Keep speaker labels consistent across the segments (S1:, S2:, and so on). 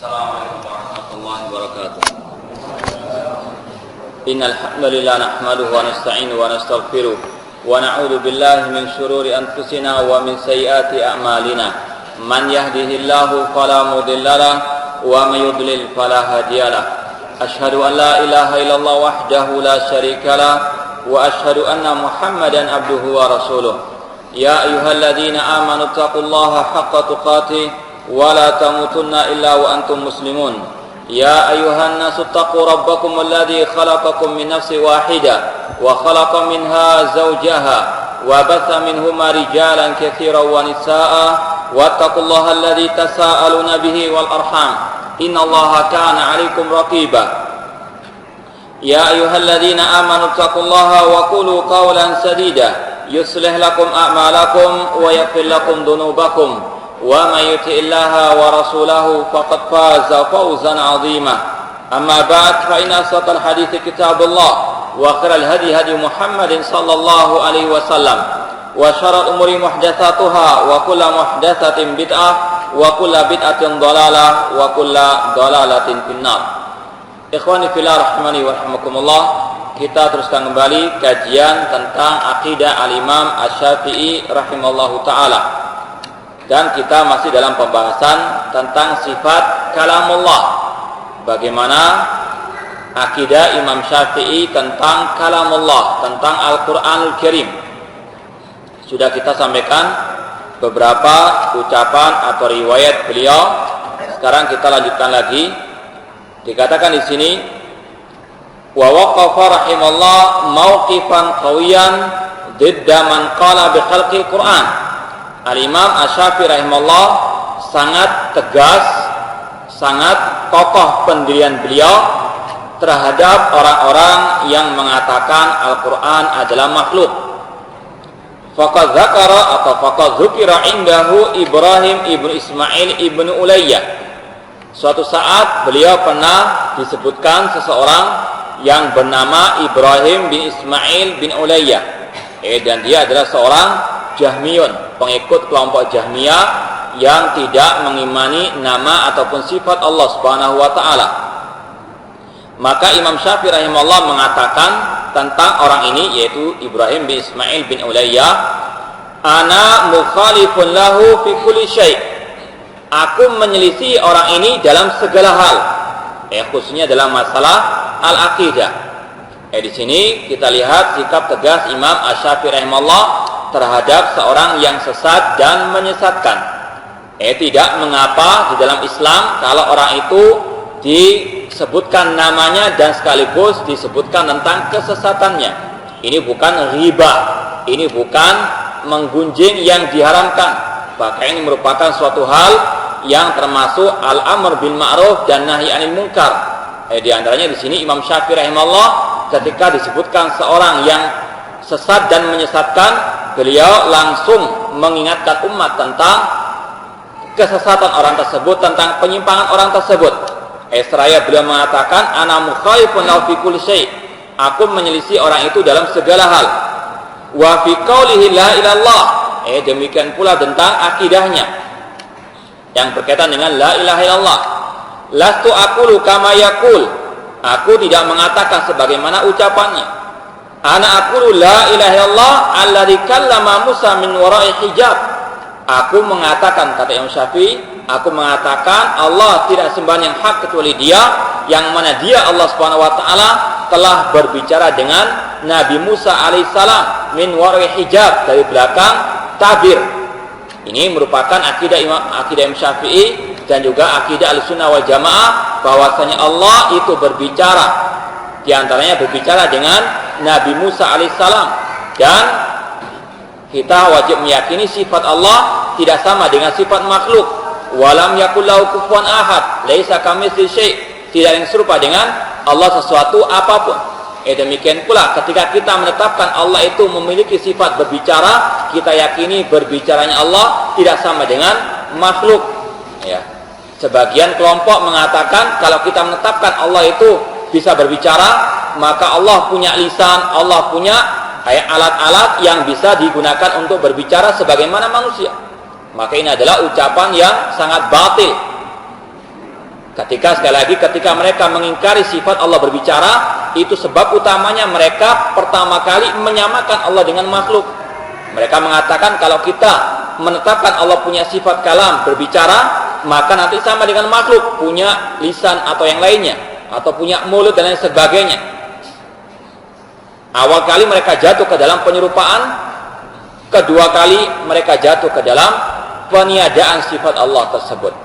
S1: Assalamualaikum warahmatullahi wabarakatuh. Innal hamdalillah nahmaduhu wa nasta'inuhu wa nastaghfiruh wa na'udzu billahi min shururi anfusina wa min sayyiati a'malina. Man yahdihillahu fala mudhillalah wa may yudlil fala hadiyalah. Asyhadu an la ilaha illallah wahdahu la syarikalah wa asyhadu anna Muhammadan abduhu wa rasuluh. Ya ayyuhalladzina amanu taqullaha haqqa tuqatih wa la tamutunna illa wa antum muslimun. Ya ayyuhan nasu taqu rabbakum alladzi khalaqakum min nafsin wahidah wa khalaqa minha zawjaha wa batha minhuma rijalan katsiran wa nisaa'a wattaqullaha alladzi tasaaluna bihi wal arham innallaha kana 'alaikum raqiba. Ya ayyuhalladzina amanu taqullaha wa qulu qawlan sadida yuslih lakum a'malakum wa yaghfir lakum dhunubakum wa may yuti'illaha wa rasulahu faqad faza fawzan 'azima. Amma ba'd, fa inna asdaqal hadithi kitabullah wa khairal hadi hadi Muhammadin sallallahu alaihi wasallam wa syarrul umuri muhdatsatuha wa kullu muhdatsatin bid'ah wa kullu bid'atin dhalalah wa kullu dhalalatin finnar. Ikhwani fillah rahimani wa rahimakumullah, kita teruskan kembali kajian tentang akidah al-Imam Asy-Syafi'i rahimallahu taala. Dan kita masih dalam pembahasan tentang sifat kalamullah. Bagaimana akidah Imam Syafi'i tentang kalamullah, tentang Al-Qur'anul Karim. Sudah kita sampaikan beberapa ucapan atau riwayat beliau. Sekarang kita lanjutkan lagi. Dikatakan di sini, wa waqafa rahimallah mauqifan qawiyan didda man qala bi khalqil Qur'an. Al-Imam Asy-Syafi'i rahimahullah sangat tegas, sangat kokoh pendirian beliau terhadap orang-orang yang mengatakan Al-Quran adalah makhluk. Faqad dzakara atau faqad dzukira indahu Ibrahim ibnu Ismail ibnu Ulayyah. Suatu saat beliau pernah disebutkan seseorang yang bernama Ibrahim bin Ismail bin Ulayyah. Dan dia adalah seorang Jahmiyun, pengikut kelompok Jahmiyah yang tidak mengimani nama ataupun sifat Allah Subhanahu wa taala. Maka Imam Syafi'i rahimahullah mengatakan tentang orang ini, yaitu Ibrahim bin Ismail bin Ulayyah, ana mukhalifun lahu fi kulli syai'. Aku menyelisih orang ini dalam segala hal, khususnya dalam masalah al-aqidah. Di sini kita lihat sikap tegas Imam Asy-Syafi'i rahimahullah terhadap seorang yang sesat dan menyesatkan. Tidak mengapa di dalam Islam kalau orang itu disebutkan namanya dan sekaligus disebutkan tentang kesesatannya. Ini bukan riba, ini bukan menggunjing yang diharamkan. Bahkan ini merupakan suatu hal yang termasuk al-amr bil ma'ruf dan nahi anil munkar. Di antaranya di sini Imam Syafi'i rahimahullah ketika disebutkan seorang yang sesat dan menyesatkan, beliau langsung mengingatkan umat tentang kesesatan orang tersebut, tentang penyimpangan orang tersebut. Seraya beliau mengatakan, ana mukhalifun lahu fi kulli syai'. Aku menyelisih orang itu dalam segala hal. Wa fi qaulihi la ilallah. Demikian pula tentang akidahnya yang berkaitan dengan la ilaha illallah. Lastu aqulu kama yaqul. Aku tidak mengatakan sebagaimana ucapannya. Ana aqulu la ilaha illallah alladzi kallama Musa min wara'i hijab. Aku mengatakan, kata Imam Syafi'i, aku mengatakan Allah tidak sembahan yang hak kecuali Dia, yang mana Dia Allah Subhanahu wa taala telah berbicara dengan Nabi Musa alaihissalam min wara'i hijab, dari belakang tabir. Ini merupakan akidah Imam Syafi'i dan juga akidah Ahlussunnah wal Jamaah, bahwasanya Allah itu berbicara, di antaranya berbicara dengan Nabi Musa alaihissalam, dan kita wajib meyakini sifat Allah tidak sama dengan sifat makhluk. Walam yakul lahu kufuwan ahad, laisa kamitslihi syai'. Tidak yang serupa dengan Allah sesuatu apapun. Demikian pula ketika kita menetapkan Allah itu memiliki sifat berbicara, kita yakini berbicaranya Allah tidak sama dengan makhluk. Sebagian kelompok mengatakan kalau kita menetapkan Allah itu bisa berbicara, maka Allah punya lisan, Allah punya alat-alat yang bisa digunakan untuk berbicara sebagaimana manusia. Maka ini adalah ucapan yang sangat batil. Ketika mereka mengingkari sifat Allah berbicara, itu sebab utamanya mereka pertama kali menyamakan Allah dengan makhluk. Mereka mengatakan kalau kita menetapkan Allah punya sifat kalam berbicara, maka nanti sama dengan makhluk, punya lisan atau yang lainnya, atau punya mulut dan lain sebagainya. Awal kali mereka jatuh ke dalam penyerupaan, kedua kali mereka jatuh ke dalam peniadaan sifat Allah tersebut.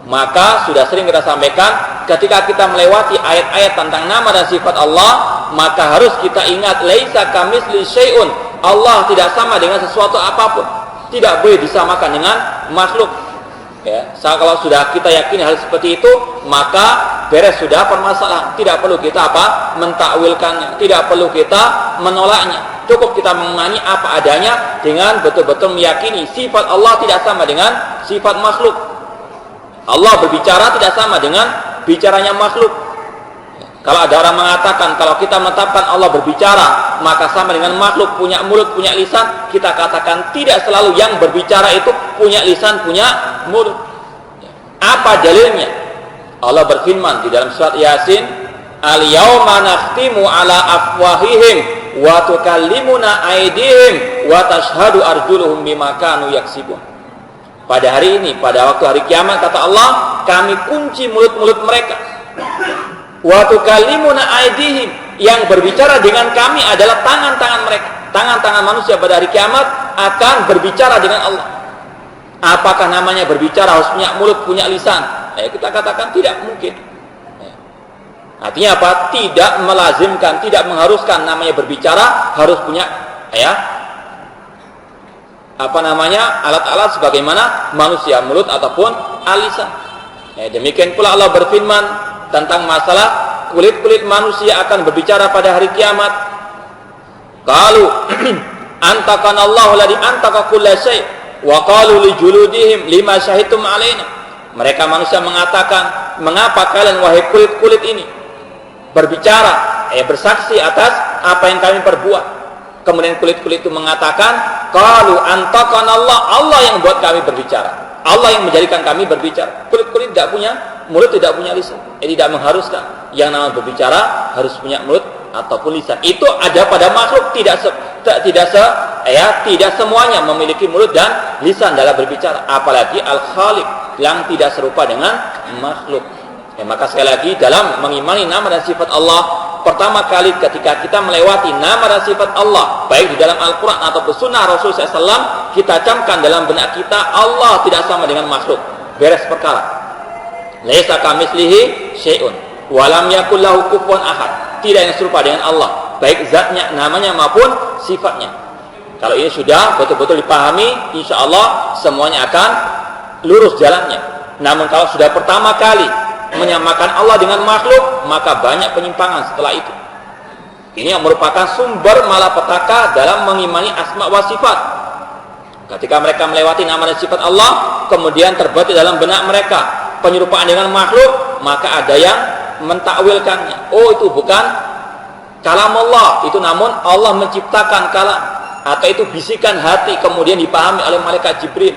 S1: Maka sudah sering kita sampaikan, ketika kita melewati ayat-ayat tentang nama dan sifat Allah, maka harus kita ingat laisa kamitsli syai'un. Allah tidak sama dengan sesuatu apapun. Tidak boleh disamakan dengan makhluk. Ya, kalau sudah kita yakini hal seperti itu, maka beres sudah permasalahan. Tidak perlu kita mentakwilkannya, tidak perlu kita menolaknya. Cukup kita mengimani apa adanya dengan betul-betul meyakini sifat Allah tidak sama dengan sifat makhluk. Allah berbicara tidak sama dengan bicaranya makhluk. Kalau ada orang mengatakan kalau kita menetapkan Allah berbicara maka sama dengan makhluk, punya mulut, punya lisan, kita katakan tidak selalu yang berbicara itu punya lisan, punya mulut. Apa dalilnya? Allah berfirman di dalam surat Yasin, al-yauma nakhtimu ala afwahihim wa tukallimuna aydihim wa tashhadu arjuluhum bima kanu yaksibun. Pada hari ini, pada waktu hari kiamat, kata Allah, kami kunci mulut-mulut mereka. Wa tukallimuna aydihim, yang berbicara dengan kami adalah tangan-tangan mereka. Tangan-tangan manusia pada hari kiamat akan berbicara dengan Allah. Apakah namanya berbicara harus punya mulut, punya lisan? Kita katakan tidak mungkin. Artinya apa? Tidak melazimkan, tidak mengharuskan namanya berbicara harus punya alat-alat sebagaimana manusia, mulut ataupun lisan. Demikian pula Allah berfirman tentang masalah kulit-kulit manusia akan berbicara pada hari kiamat. Qalu antakanallahu alladzi antaka kulla syai' wa qalu li juludihim lima syahidtum alaina. Mereka manusia mengatakan, mengapa kalian wahai kulit-kulit ini berbicara, bersaksi atas apa yang kami perbuat? Kemudian kulit-kulit itu mengatakan, qalu antakanallah, Allah yang buat kami berbicara, Allah yang menjadikan kami berbicara. Kulit-kulit tidak punya mulut, tidak punya lisan. Tidak mengharuskan yang namanya berbicara harus punya mulut ataupun lisan. Itu ada pada makhluk, tidak semuanya memiliki mulut dan lisan dalam berbicara. Apalagi al-khaliq yang tidak serupa dengan makhluk. Maka sekali lagi dalam mengimani nama dan sifat Allah, pertama kali ketika kita melewati nama dan sifat Allah, baik di dalam Al-Quran ataupun Sunnah Rasul SAW, kita camkan dalam benak kita Allah tidak sama dengan makhluk. Beres perkara. Laisa kamitslihi syai'un wa lam yakul lahu kufuwan ahad. Tidak yang serupa dengan Allah, baik zatnya, namanya maupun sifatnya. Kalau ini sudah betul-betul dipahami, insya Allah semuanya akan lurus jalannya. Namun kalau sudah pertama kali menyamakan Allah dengan makhluk, maka banyak penyimpangan setelah itu. Ini yang merupakan sumber malapetaka dalam mengimani asma wa sifat. Ketika mereka melewati nama dan sifat Allah, kemudian terbetik dalam benak mereka penyerupaan dengan makhluk, maka ada yang mentakwilkannya. Oh, itu bukan kalam Allah, itu namun Allah menciptakan kalam, atau itu bisikan hati kemudian dipahami oleh malaikat Jibril.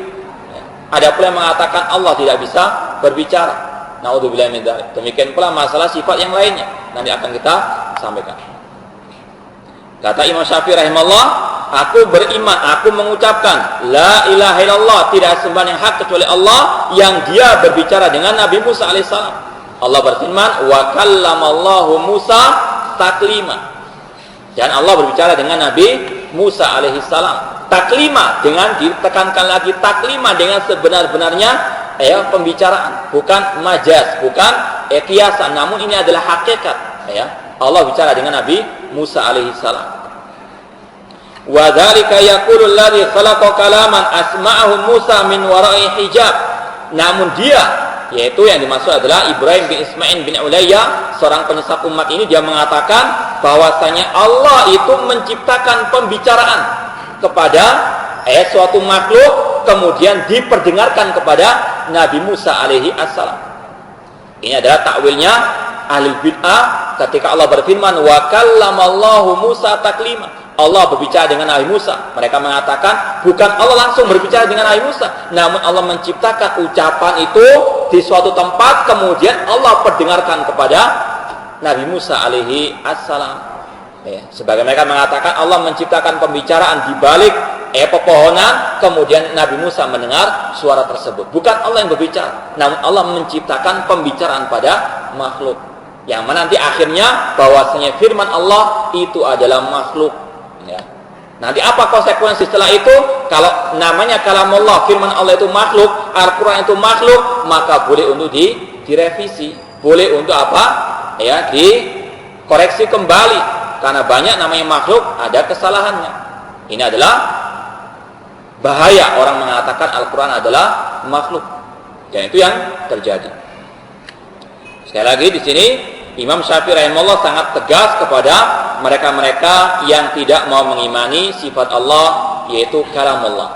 S1: Ada pula yang mengatakan Allah tidak bisa berbicara. Naudzubillah min dzalik. Demikian pula masalah sifat yang lainnya nanti akan kita sampaikan. Kata Imam Syafi'i rahimahullah, aku beriman, aku mengucapkan la ilaha illallah, tidak sembah yang hak kecuali Allah, yang dia berbicara dengan Nabi Musa alaihissalam. Allah berfirman, wa kallamallahu Musa taklima. Dan Allah berbicara dengan Nabi Musa alaihissalam. Taklima, dengan ditekankan lagi, taklima dengan sebenar-benarnya pembicaraan, bukan majaz, bukan kiasan, namun ini adalah hakikat. Allah bicara dengan Nabi Musa alaihissalam. Wa dzalika yaqulu alladzi khalaqa kalaman asma'ahu Musa min wara'i hijab. Namun dia, yaitu yang dimaksud adalah Ibrahim bin Ismail bin Ulayya, seorang penyesat umat ini, dia mengatakan bahwasanya Allah itu menciptakan pembicaraan kepada suatu makhluk, kemudian diperdengarkan kepada Nabi Musa alaihi assalam. Ini adalah takwilnya ahli bid'ah ketika Allah berfirman, wa kallamallahu Musa taklima. Allah berbicara dengan Nabi Musa. Mereka mengatakan bukan Allah langsung berbicara dengan Nabi Musa, namun Allah menciptakan ucapan itu di suatu tempat, kemudian Allah perdengarkan kepada Nabi Musa alaihi assalam. Ya, sebagai mereka mengatakan Allah menciptakan pembicaraan di balik pepohonan, kemudian Nabi Musa mendengar suara tersebut. Bukan Allah yang berbicara, namun Allah menciptakan pembicaraan pada makhluk. Yang mana nanti akhirnya bahwasanya firman Allah itu adalah makhluk. Ya. Nanti apa konsekuensi setelah itu? Kalau namanya kalamullah, firman Allah itu makhluk, Al-Quran itu makhluk, maka boleh untuk direvisi, boleh untuk apa? Ya, dikoreksi kembali. Karena banyak namanya makhluk ada kesalahannya. Ini adalah bahaya orang mengatakan Al-Quran adalah makhluk. Dan itu yang terjadi. Sekali lagi di sini Imam Syafi'i rahimahullah sangat tegas kepada mereka-mereka yang tidak mau mengimani sifat Allah, yaitu kalamullah.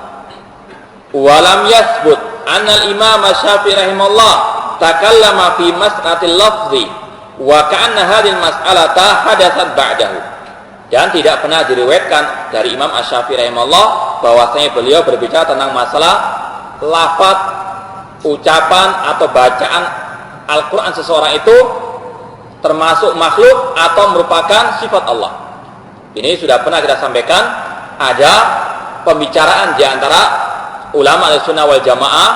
S1: Walam yasbut anna al-Imam Syafi'i rahimahullah takallama fi mas'alatil lafzi wa ka'anna hadhihi mas'alata hadatsat ba'dahu. Dan tidak pernah diriwayatkan dari Imam Asy-Syafi'i rahimahullah bahwasanya beliau berbicara tentang masalah lafaz, ucapan atau bacaan Al-Qur'an seseorang itu termasuk makhluk atau merupakan sifat Allah. Ini sudah pernah kita sampaikan, ada pembicaraan di antara ulama Ahlussunnah wal Jamaah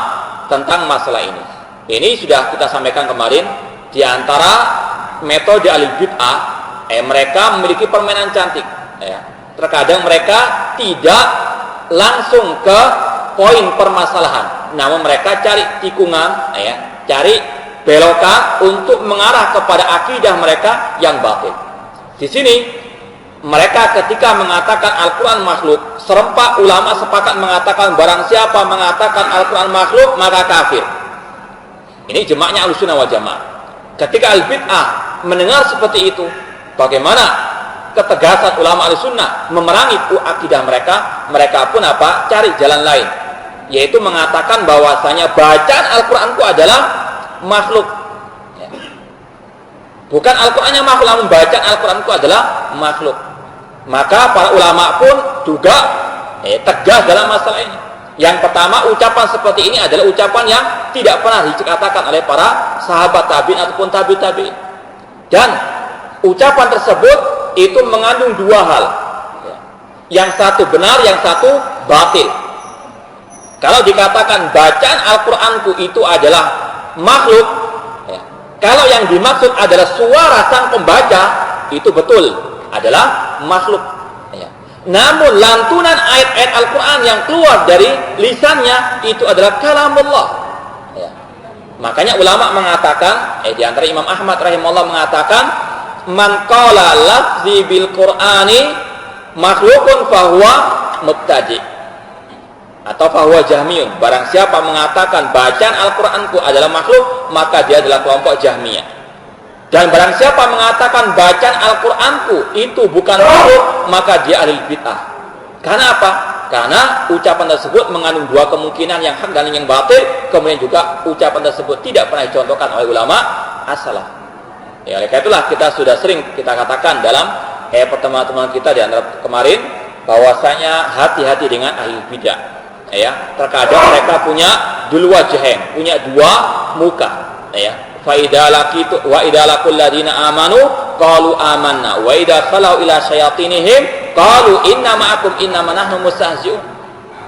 S1: tentang masalah ini. Ini sudah kita sampaikan kemarin. Di antara metode ahli bid'ah, mereka memiliki permainan cantik. Terkadang mereka tidak langsung ke poin permasalahan, namun mereka cari tikungan, cari belokan untuk mengarah kepada akidah mereka yang batil. Di sini mereka ketika mengatakan Al-Quran makhluk, serempak ulama sepakat mengatakan barang siapa mengatakan Al-Quran makhluk maka kafir. Ini jemaahnya Ahlussunnah wal Jamaah. Ketika al-bid'ah mendengar seperti itu, bagaimana ketegasan ulama Ahlussunnah memerangi akidah mereka? Mereka pun apa? Cari jalan lain, yaitu mengatakan bahwasanya bacaan Al-Qur'anku adalah makhluk. Bukan Al-Qur'annya makhluk, namun bacaan Al-Qur'anku adalah makhluk. Maka para ulama pun juga tegas dalam masalah ini. Yang pertama, ucapan seperti ini adalah ucapan yang tidak pernah dikatakan oleh para sahabat tabi'in ataupun tabi'in. Dan ucapan tersebut itu mengandung dua hal. Yang satu benar, yang satu batil. Kalau dikatakan bacaan Al-Qur'anku itu adalah makhluk, kalau yang dimaksud adalah suara sang pembaca, itu betul adalah makhluk. Namun lantunan ayat-ayat Al-Quran yang keluar dari lisannya itu adalah kalamullah. Makanya ulama mengatakan, di antara Imam Ahmad rahimahullah mengatakan, man qala lafzi bil Qur'ani makhlukun fahuwa mubtadi' atau fahuwa jahmiyun. Barang siapa mengatakan bacaan Al-Qur'anku adalah makhluk, maka dia adalah kelompok Jahmiyah. Dan barang siapa mengatakan bacaan Al-Qur'anku itu bukan makhluk, maka dia ahli bid'ah. Karena apa? Karena ucapan tersebut mengandung dua kemungkinan, yang hak dan yang batil. Kemudian juga ucapan tersebut tidak pernah dicontohkan oleh ulama as-salaf. Oleh karena itulah kita sudah sering kita katakan dalam pertemuan-pertemuan kita di antara kemarin, bahwasanya hati-hati dengan ahli bid'ah. Terkadang mereka punya dul wajhain, punya dua muka. Fa idza laqitu wa idza laqul ladina amanu qalu amanna wa idza khalau ila syayatinihim qalu inna ma'akum innama nahnu mustahzi'un.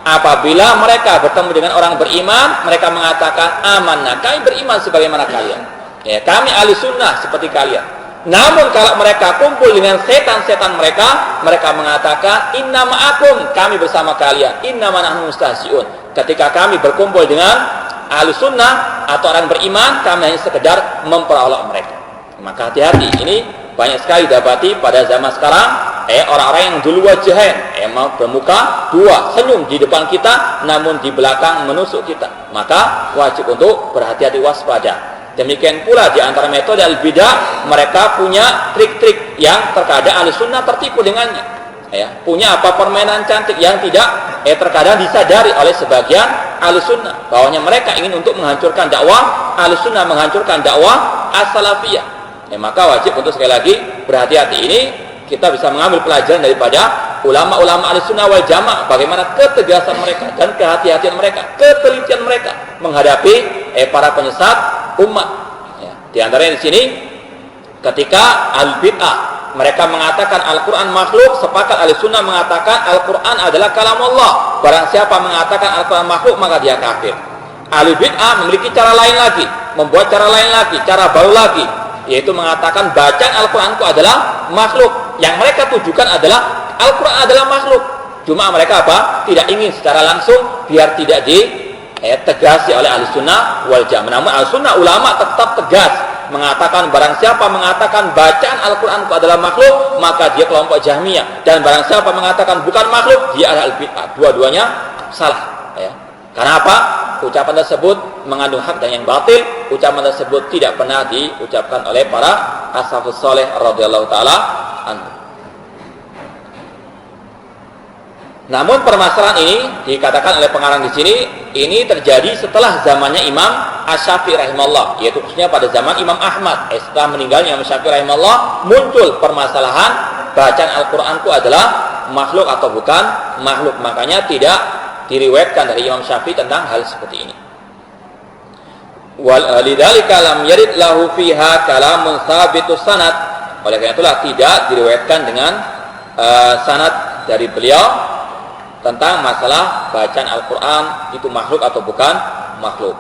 S1: Apabila mereka bertemu dengan orang beriman, mereka mengatakan amanna, kami beriman sebagaimana kalian. Kami ahli sunnah seperti kalian. Namun kalau mereka kumpul dengan setan-setan mereka, mereka mengatakan inna ma'akum, kami bersama kalian, innama nahnu mustahzi'un. Ketika kami berkumpul dengan ahli sunnah atau orang beriman, kami hanya sekedar memperolok mereka. Maka hati-hati, ini banyak sekali dapati pada zaman sekarang, orang-orang yang dulu wajahan, bermuka dua, senyum di depan kita, namun di belakang menusuk kita. Maka wajib untuk berhati-hati, waspada. Demikian pula di antara metode al-bidah, mereka punya trik-trik yang terkadang ahli sunnah tertipu dengannya. Punya permainan cantik yang tidak terkadang disadari oleh sebagian ahli sunnah, bahwanya mereka ingin untuk menghancurkan dakwah ahli sunnah, menghancurkan dakwah as-salafiyah. Maka wajib untuk sekali lagi berhati-hati. Ini kita bisa mengambil pelajaran daripada ulama-ulama Ahlussunnah wal Jamaah, bagaimana ketegasan mereka dan kehati-hatian mereka, ketelitian mereka menghadapi para penyesat umat. Ya. Di antaranya di sini ketika al-bid'ah mereka mengatakan Al-Quran makhluk, sepakat Ahlussunnah mengatakan Al-Quran adalah kalam Allah. Barang siapa mengatakan Al-Quran makhluk, maka dia kafir. Al-bid'ah memiliki cara lain lagi, membuat cara lain lagi, cara baru lagi, yaitu mengatakan bacaan Al-Quran itu adalah makhluk. Yang mereka tujukan adalah Al-Quran adalah makhluk. Cuma mereka apa? Tidak ingin secara langsung biar tidak ditegasi oleh Ahlussunnah wal Jamaah. Namun Ahlussunnah ulama tetap tegas mengatakan barang siapa mengatakan bacaan Al-Quran itu adalah makhluk, maka dia kelompok Jahmiyah. Dan barang siapa mengatakan bukan makhluk, dia adalah al-bid'ah. Dua-duanya salah. Ya. Karena apa? Ucapan tersebut mengandung hak dan yang batil. Ucapan tersebut tidak pernah diucapkan oleh para as-salafus saleh radhiyallahu taala anhu. Namun permasalahan ini dikatakan oleh pengarang di sini, ini terjadi setelah zamannya Imam Asy-Syafi'i rahimahullah, yaitu khususnya pada zaman Imam Ahmad. Setelah meninggalnya Imam Syafi'i rahimahullah, muncul permasalahan bacaan Al-Quran itu adalah makhluk atau bukan makhluk. Makanya tidak diriwayatkan dari Imam Syafi'i tentang hal seperti ini. Walidzalika lam yarid lahu fiha kalamun tsabitus sanad. Oleh karena itulah tidak diriwayatkan dengan sanad dari beliau tentang masalah bacaan Al-Quran itu makhluk atau bukan makhluk.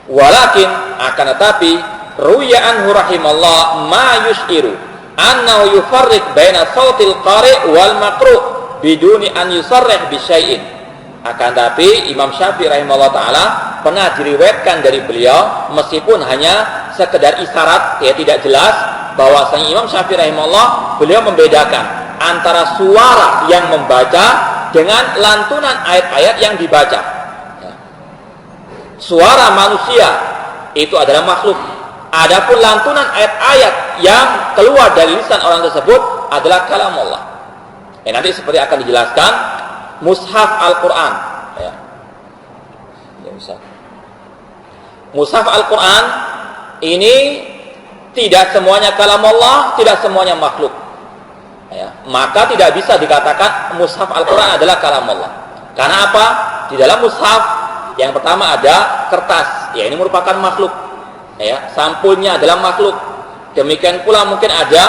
S1: Walakin akan tetapi ruya anhu rahimallah ma yus'iru annahu yufarriq baina sautil qari' wal maqru' biduni an yusarrih bi syai'in. Akan tetapi Imam Syafi'i rahimahullah taala pernah diriwayatkan dari beliau meskipun hanya sekedar isyarat, ya tidak jelas, bahwasanya Imam Syafi'i rahimahullah beliau membedakan antara suara yang membaca dengan lantunan ayat-ayat yang dibaca. Suara manusia itu adalah makhluk. Adapun lantunan ayat-ayat yang keluar dari lisan orang tersebut adalah kalam Allah. Nanti seperti akan dijelaskan mushaf Al-Quran. Mushaf Al-Quran ini tidak semuanya kalam Allah, tidak semuanya makhluk. Maka tidak bisa dikatakan mushaf Al-Quran adalah kalam Allah. Karena apa? Di dalam mushaf yang pertama ada kertas, ini merupakan makhluk. Sampulnya adalah makhluk. Demikian pula mungkin ada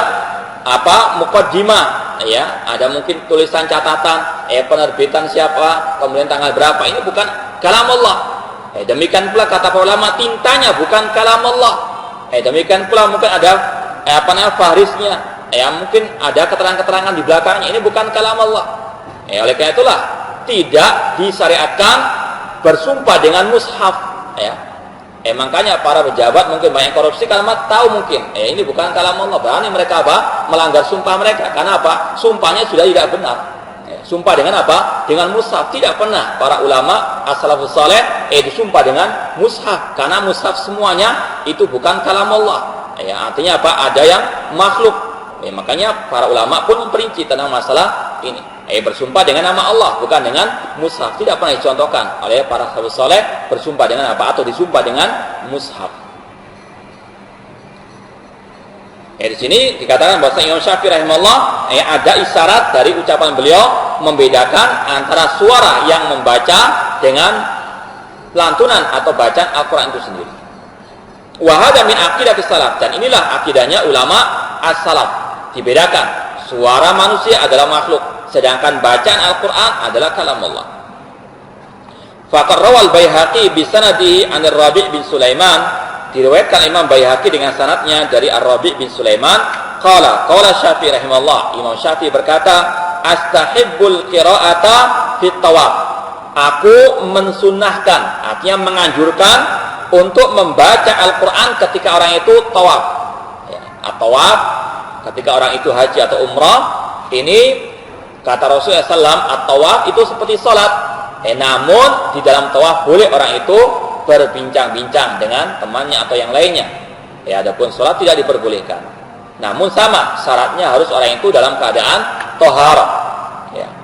S1: muqaddimah, ada mungkin tulisan catatan, penerbitan siapa, kemudian tanggal berapa. Ini bukan kalam Allah. Demikian pula kata para ulama, tintanya bukan kalam Allah. Demikian pula mungkin ada fahrisnya. Mungkin ada keterangan-keterangan di belakangnya, ini bukan kalam Allah. Oleh karena itulah tidak disyariatkan bersumpah dengan mushaf. Makanya para pejabat mungkin banyak korupsi karena tahu mungkin ini bukan kalam Allah, berani mereka melanggar sumpah mereka. Karena apa? Sumpahnya sudah tidak benar. Sumpah dengan apa? Dengan mushaf. Tidak pernah para ulama as-salafus saleh disumpah dengan mushaf, karena mushaf semuanya itu bukan kalam Allah. Artinya apa? Ada yang makhluk. Makanya para ulama pun memperinci tentang masalah ini. Bersumpah dengan nama Allah, bukan dengan mushaf. Tidak pernah dicontohkan oleh para salafus saleh bersumpah dengan apa atau disumpah dengan mushaf. Di sini dikatakan bahwa Imam Syafi'i rahimahullah ada isyarat dari ucapan beliau membedakan antara suara yang membaca dengan lantunan atau bacaan Al-Quran itu sendiri. Wa hadza min aqidatis salaf, dan inilah akidahnya ulama as-salaf. Dibedakan, suara manusia adalah makhluk, sedangkan bacaan Al-Quran adalah kalam Allah. Faqad rawal Baihaqi bi sanadihi an Ar-Rabi' bin Sulaiman, diriwayatkan Imam Baihaqi dengan sanadnya dari Ar-Rabi' bin Sulaiman, qala Syafi'i rahimahullah, Imam Syafi'i berkata, astahibbul qira'ata fit tawaf. Aku mensunnahkan, artinya menganjurkan untuk membaca Al-Quran ketika orang itu tawaf. At-tawaf, ketika orang itu haji atau umrah, ini kata Rasulullah SAW, at-tawaf itu seperti sholat. Namun di dalam tawaf boleh orang itu berbincang-bincang dengan temannya atau yang lainnya. Adapun sholat tidak diperbolehkan. Namun sama, syaratnya harus orang itu dalam keadaan thaharah.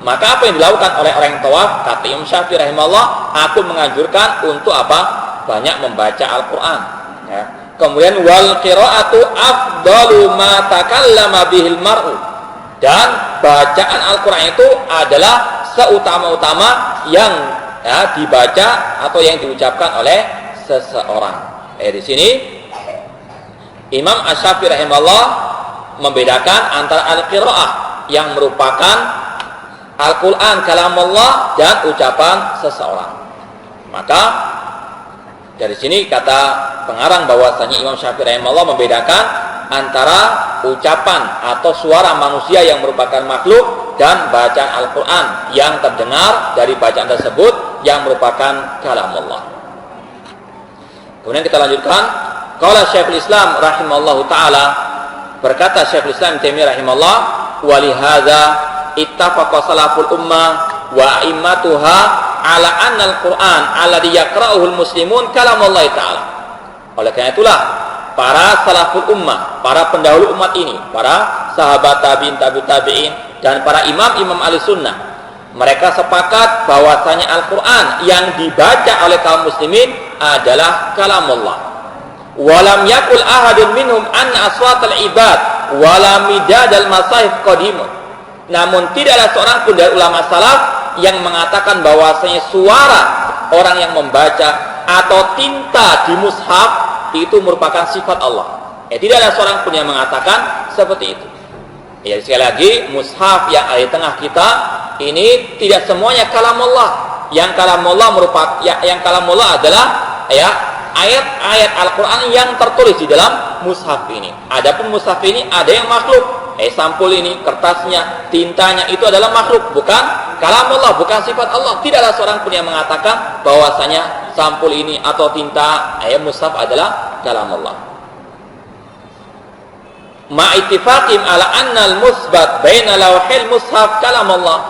S1: Maka apa yang dilakukan oleh orang yang tawaf? Kata Imam Syafi'i rahimahullah, aku menganjurkan untuk apa? Banyak membaca Al-Quran. Kemudian wal qiraatu afdalu ma takallama bihil mar'u. Dan bacaan Al-Qur'an itu adalah seutama-utama yang dibaca atau yang diucapkan oleh seseorang. Di sini Imam Asy-Syafi'i rahimahullah membedakan antara al-qiraah yang merupakan Al-Qur'an kalamullah dan ucapan seseorang. Maka dari sini kata pengarang bahwasanya Imam Syafi'i rahimahullah membedakan antara ucapan atau suara manusia yang merupakan makhluk dan bacaan Al-Qur'an yang terdengar dari bacaan tersebut yang merupakan kalamullah. Kemudian kita lanjutkan, qala Syekhul Islam rahimahullahu taala, berkata Syekhul Islam Taimiyah rahimahullah, wa li hadza ittafaqa salaful ummah wa a'immatuha ala anna al-Qur'an alladhi yaqra'uhu al-muslimun kalamullah taala. Oleh karena itulah para salaful ummah, para pendahulu umat ini, para sahabat tabi'in, tabi'ut tabi'in dan para imam-imam ahlussunnah, mereka sepakat bahwasanya Al-Qur'an yang dibaca oleh kaum muslimin adalah kalamullah. Walam yakul ahadun minhum anna aswatal ibad wala midadal masahif qadimun. Namun tidaklah seorang pun dari ulama salaf yang mengatakan bahwasanya suara orang yang membaca atau tinta di mushaf itu merupakan sifat Allah. Tidak ada seorang pun yang mengatakan seperti itu. Ya, sekali lagi, mushaf yang ada di tengah kita ini tidak semuanya kalamullah. Yang kalamullah merupakan yang kalamullah adalah ayat-ayat Al-Qur'an yang tertulis di dalam mushaf ini. Adapun mushaf ini ada yang makhluk. Sampul ini, kertasnya, tintanya itu adalah makhluk, bukan kalamullah, bukan sifat Allah. Tidaklah seorang pun yang mengatakan bahwasanya sampul ini atau tinta mushaf adalah kalamullah. Ma'ittifaqim ala annal musbat baina lawhil mushaf kalamullah.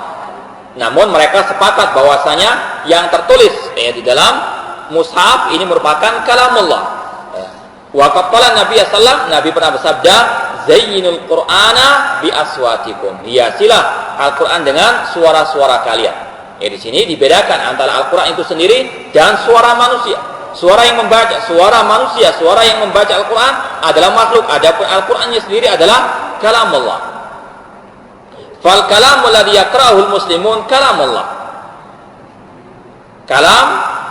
S1: Namun mereka sepakat bahwasanya yang tertulis di dalam mushaf ini merupakan kalamullah. Wa qala Nabi sallallahu alaihi wasallam, Nabi pernah bersabda, zayyinul qur'ana bi aswatikum. Hiasilah Al-Qur'an dengan suara-suara kalian. Di sini dibedakan antara Al-Qur'an itu sendiri dan suara manusia. Suara yang membaca, suara manusia, suara yang membaca Al-Qur'an adalah makhluk. Adapun Al-Qur'annya sendiri adalah kalamullah. Fal kalamul ladzi yaqra'uhul muslimun kalamullah. Kalam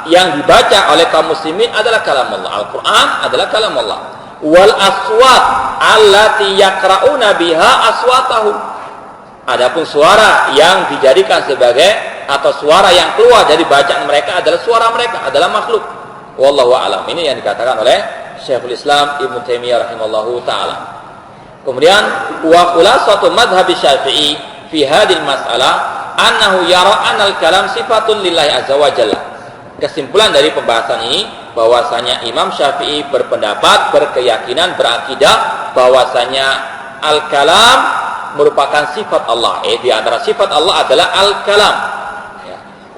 S1: yang dibaca oleh kaum muslimin adalah kalamullah. Al-Qur'an adalah kalamullah. Wal aswat allati yaqra'una biha aswatahum. Adapun suara yang dijadikan sebagai atau suara yang keluar dari bacaan mereka adalah suara mereka, adalah makhluk. Wallahu a'lam. Ini yang dikatakan oleh Syekhul Islam Ibnu Taimiyah rahimallahu taala. Kemudian wa khulasatu madhhab Syafi'i fi hadhil mas'alah annahu yara anal kalam sifatun lillahi azza wa jalla. Kesimpulan dari pembahasan ini bahwasanya Imam Syafi'i berpendapat, berkeyakinan, berakidah bahwasanya al-kalam merupakan sifat Allah. Di antara sifat Allah adalah al-kalam.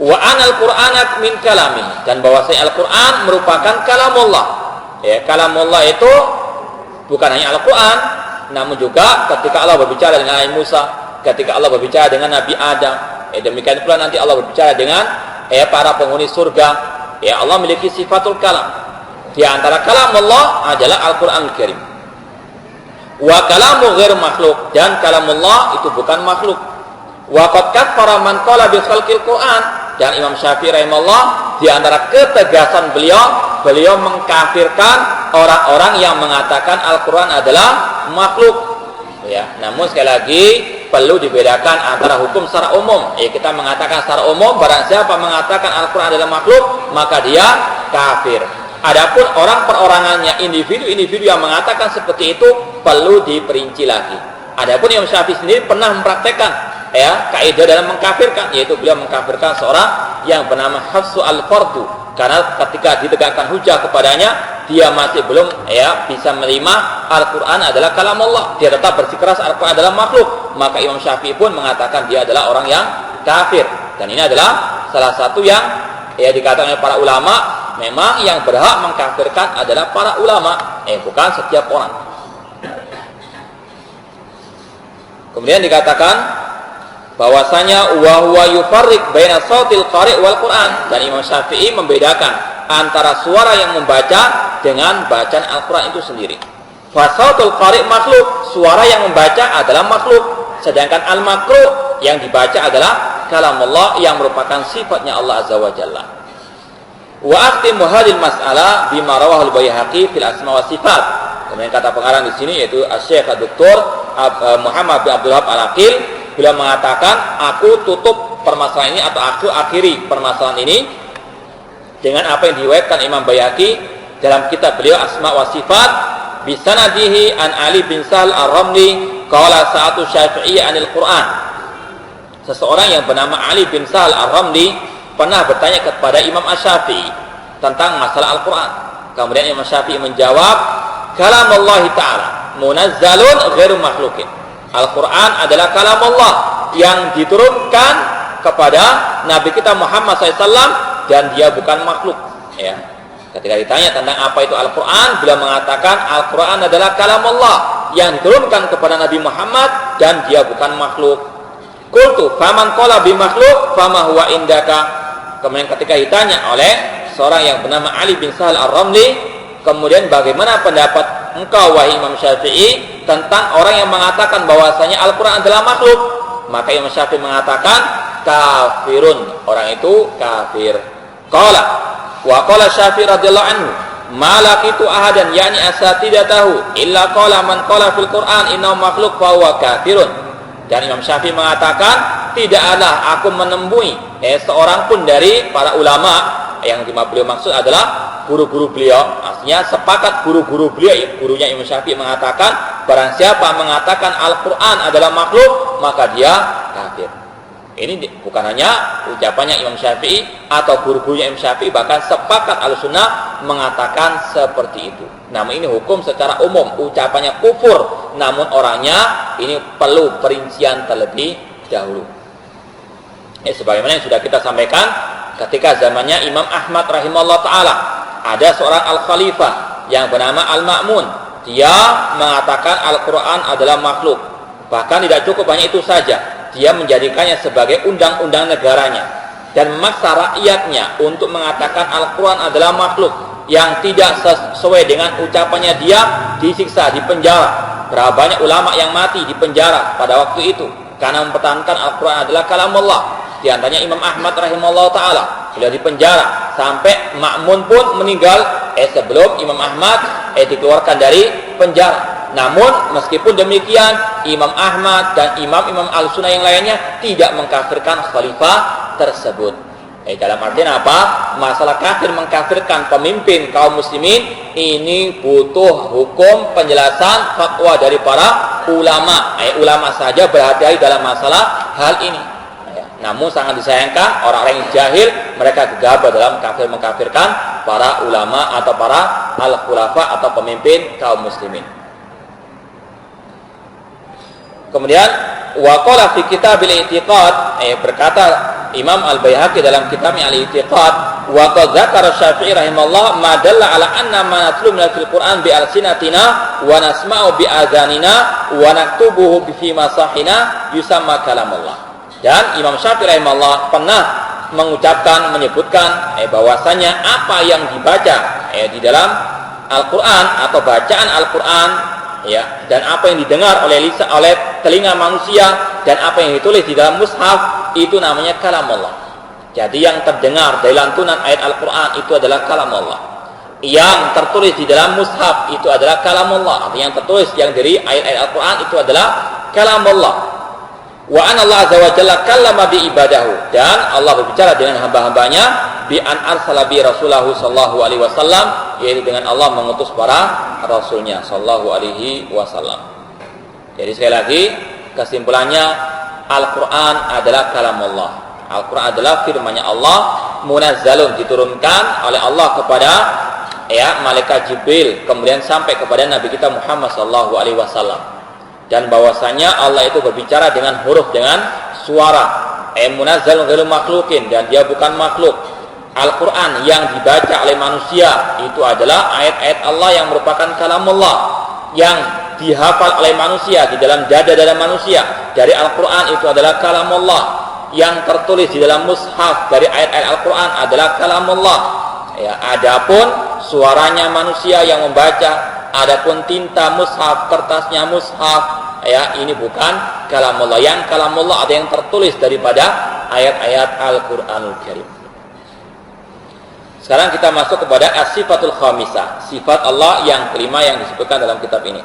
S1: Wa anal qur'ana min kalami, dan bahwasanya Al-Qur'an merupakan kalamullah. Kalamullah itu bukan hanya Al-Qur'an, namun juga ketika Allah berbicara dengan Nabi Musa, ketika Allah berbicara dengan Nabi Adam, demikian pula nanti Allah berbicara dengan para penghuni surga. Allah memiliki sifatul kalam. Di antara kalam Allah adalah Al-Qur'anul Karim. Wa kalamu ghair makhluk, dan kalamullah itu bukan makhluk. Wa qad kaffara man qala bi khalqil Qur'an, dan Imam Syafi'i rahimahullah di antara ketegasan beliau mengkafirkan orang-orang yang mengatakan Al-Qur'an adalah makhluk. Namun sekali lagi perlu dibedakan antara hukum secara umum. Kita mengatakan secara umum, barang siapa mengatakan Al-Qur'an adalah makhluk, maka dia kafir. Adapun orang perorangannya, individu-individu yang mengatakan seperti itu perlu diperinci lagi. Adapun Imam Syafi'i sendiri pernah mempraktekkan kaidah dalam mengkafirkan, yaitu beliau mengkafirkan seorang yang bernama Hafsu al-Fardu, karena ketika ditegakkan hujah kepadanya dia masih belum bisa menerima Al-Qur'an adalah kalamullah, dia tetap bersikeras Al-Qur'an adalah makhluk, maka Imam Syafi'i pun mengatakan dia adalah orang yang kafir. Dan ini adalah salah satu yang dikatakan oleh para ulama, memang yang berhak mengkafirkan adalah para ulama, bukan setiap orang. Kemudian dikatakan bahwasanya wa huwa yufarriq baina sautil qari' wal Qur'an, dan Imam Syafi'i membedakan antara suara yang membaca dengan bacaan Al-Quran itu sendiri. Fasautul qari' makhluk, suara yang membaca adalah makhluk, sedangkan al-makruh yang dibaca adalah kalamullah yang merupakan sifatnya Allah Azza wa Jalla. Wa akhtimu hadhil mas'alah bima rawahul Baihaqi fil asma wa sifat. Kemudian kata pengarang di sini yaitu Syekh Dr. Muhammad bin Abdul Wahab Al-Aqil, beliau mengatakan, aku tutup permasalahan ini atau aku akhiri permasalahan ini dengan apa yang diriwayatkan Imam Baihaqi dalam kitab beliau Asma wa Sifat bisanadihi an Ali bin Sahal Ar-Ramli qala sa'atu Syafi'i anil Qur'an. Seseorang yang bernama Ali bin Sahal Ar-Ramli pernah bertanya kepada Imam Asy-Syafi'i tentang masalah Al-Quran. Kemudian Imam Syafi'i menjawab, kalamullahi ta'ala munazzalun ghairu makhlukin. Al-Quran adalah kalamullah yang diturunkan kepada Nabi kita Muhammad SAW dan dia bukan makhluk. Ya. Ketika ditanya tentang apa itu Al-Quran, beliau mengatakan Al-Quran adalah kalamullah yang diturunkan kepada Nabi Muhammad dan dia bukan makhluk. Qultu faman qala bi makhluk fama huwa indaka. Kemudian ketika ditanya oleh seorang yang bernama Ali bin Sahal Ar-Ramli, kemudian bagaimana pendapat engkau wahai Imam Syafi'i tentang orang yang mengatakan bahwasanya Al-Quran adalah makhluk? Maka Imam Syafi'i mengatakan kafirun, orang itu kafir. Qala wa qala Syafi'i radhiyallahu anhu malakitu ahadan yani asatidatahu illa qala man qala fil Qur'an innahu makhluk fa huwa kafirun. Dan Imam Syafi'i mengatakan tidaklah aku menemui seorang pun dari para ulama, yang beliau maksud adalah guru-guru beliau. Artinya sepakat guru-guru beliau, gurunya Imam Syafi'i mengatakan barang siapa mengatakan Al-Quran adalah makhluk maka dia kafir. Ini bukan hanya ucapannya Imam Syafi'i atau guru-gurunya Imam Syafi'i, bahkan sepakat Ahlussunnah mengatakan seperti itu. Namun ini hukum secara umum, ucapannya kufur, namun orangnya ini perlu perincian terlebih dahulu. Sebagaimana yang sudah kita sampaikan ketika zamannya Imam Ahmad rahimahullah ta'ala, ada seorang al-khalifah yang bernama Al-Ma'mun. Dia mengatakan Al-Quran adalah makhluk. Bahkan tidak cukup hanya itu saja, dia menjadikannya sebagai undang-undang negaranya dan memaksa rakyatnya untuk mengatakan Al-Quran adalah makhluk. Yang tidak sesuai dengan ucapannya dia disiksa, dipenjara. Berapa banyak ulama yang mati di penjara pada waktu itu karena mempertahankan Al-Quran adalah kalamullah. Di antaranya Imam Ahmad rahimahullah ta'ala, beliau dipenjara sampai Ma'mun pun meninggal sebelum Imam Ahmad dikeluarkan dari penjara. Namun meskipun demikian, Imam Ahmad dan imam-imam Ahlussunnah yang lainnya tidak mengkafirkan khalifah tersebut. Dalam artian apa? Masalah kafir mengkafirkan pemimpin kaum muslimin ini butuh hukum penjelasan fatwa dari para ulama. Ulama saja berhati-hati dalam masalah hal ini. Namun sangat disayangkan orang-orang yang jahil, mereka gegabah dalam kafir mengkafirkan para ulama atau para al-khulafa atau pemimpin kaum muslimin. Kemudian waqala fi kitabil i'tiqad, berkata Imam Al-Baihaqi dalam kitabnya Al-I'tiqad, wa qad dzakara Syafi'i rahimahullah ma dalla ala anna ma natlu min al-Qur'an bi alsinatina wa nasma'u bi adhanina wa naktubuhu fi masahina yusamma kalamullah. Dan Imam Syafi'i rahimahullah pernah menyebutkan bahwasanya apa yang dibaca di dalam Al-Qur'an atau bacaan Al-Qur'an dan apa yang didengar oleh telinga manusia dan apa yang ditulis di dalam mushaf itu namanya kalamullah. Jadi yang terdengar dari lantunan ayat Al-Quran itu adalah kalamullah. Yang tertulis di dalam mushaf itu adalah kalamullah. Artinya yang tertulis yang dari ayat-ayat Al-Quran itu adalah kalamullah. Wa anna Allah azza wa jalla kallama bi ibadahu, dan Allah berbicara dengan hamba-hambanya bi an arsala bi rasulahu sallallahu alaihi wasallam, yaitu dengan Allah mengutus para rasulnya sallallahu alaihi wasallam. Jadi sekali lagi kesimpulannya, Al-Quran adalah kalamullah. Al-Quran adalah firman-Nya Allah, munazzalun, diturunkan oleh Allah kepada malaikat Jibril, kemudian sampai kepada Nabi kita Muhammad sallallahu alaihi wasallam. Dan bahwasanya Allah itu berbicara dengan huruf, dengan suara. Munazzalun ghairu makhlukin, dan dia bukan makhluk. Al-Quran yang dibaca oleh manusia itu adalah ayat-ayat Allah yang merupakan kalamullah, yang dihafal oleh manusia di dalam dada-dada manusia dari Al-Quran itu adalah kalamullah. Yang tertulis di dalam mushaf dari ayat-ayat Al-Quran adalah kalamullah. Ya, adapun suaranya manusia yang membaca, adapun tinta mushaf, kertasnya mushaf, ya, ini bukan kalamullah. Yang kalamullah ada yang tertulis daripada ayat-ayat Al-Qur'anul Karim. Sekarang kita masuk kepada as-sifatul khamisah, sifat Allah yang kelima yang disebutkan dalam kitab ini.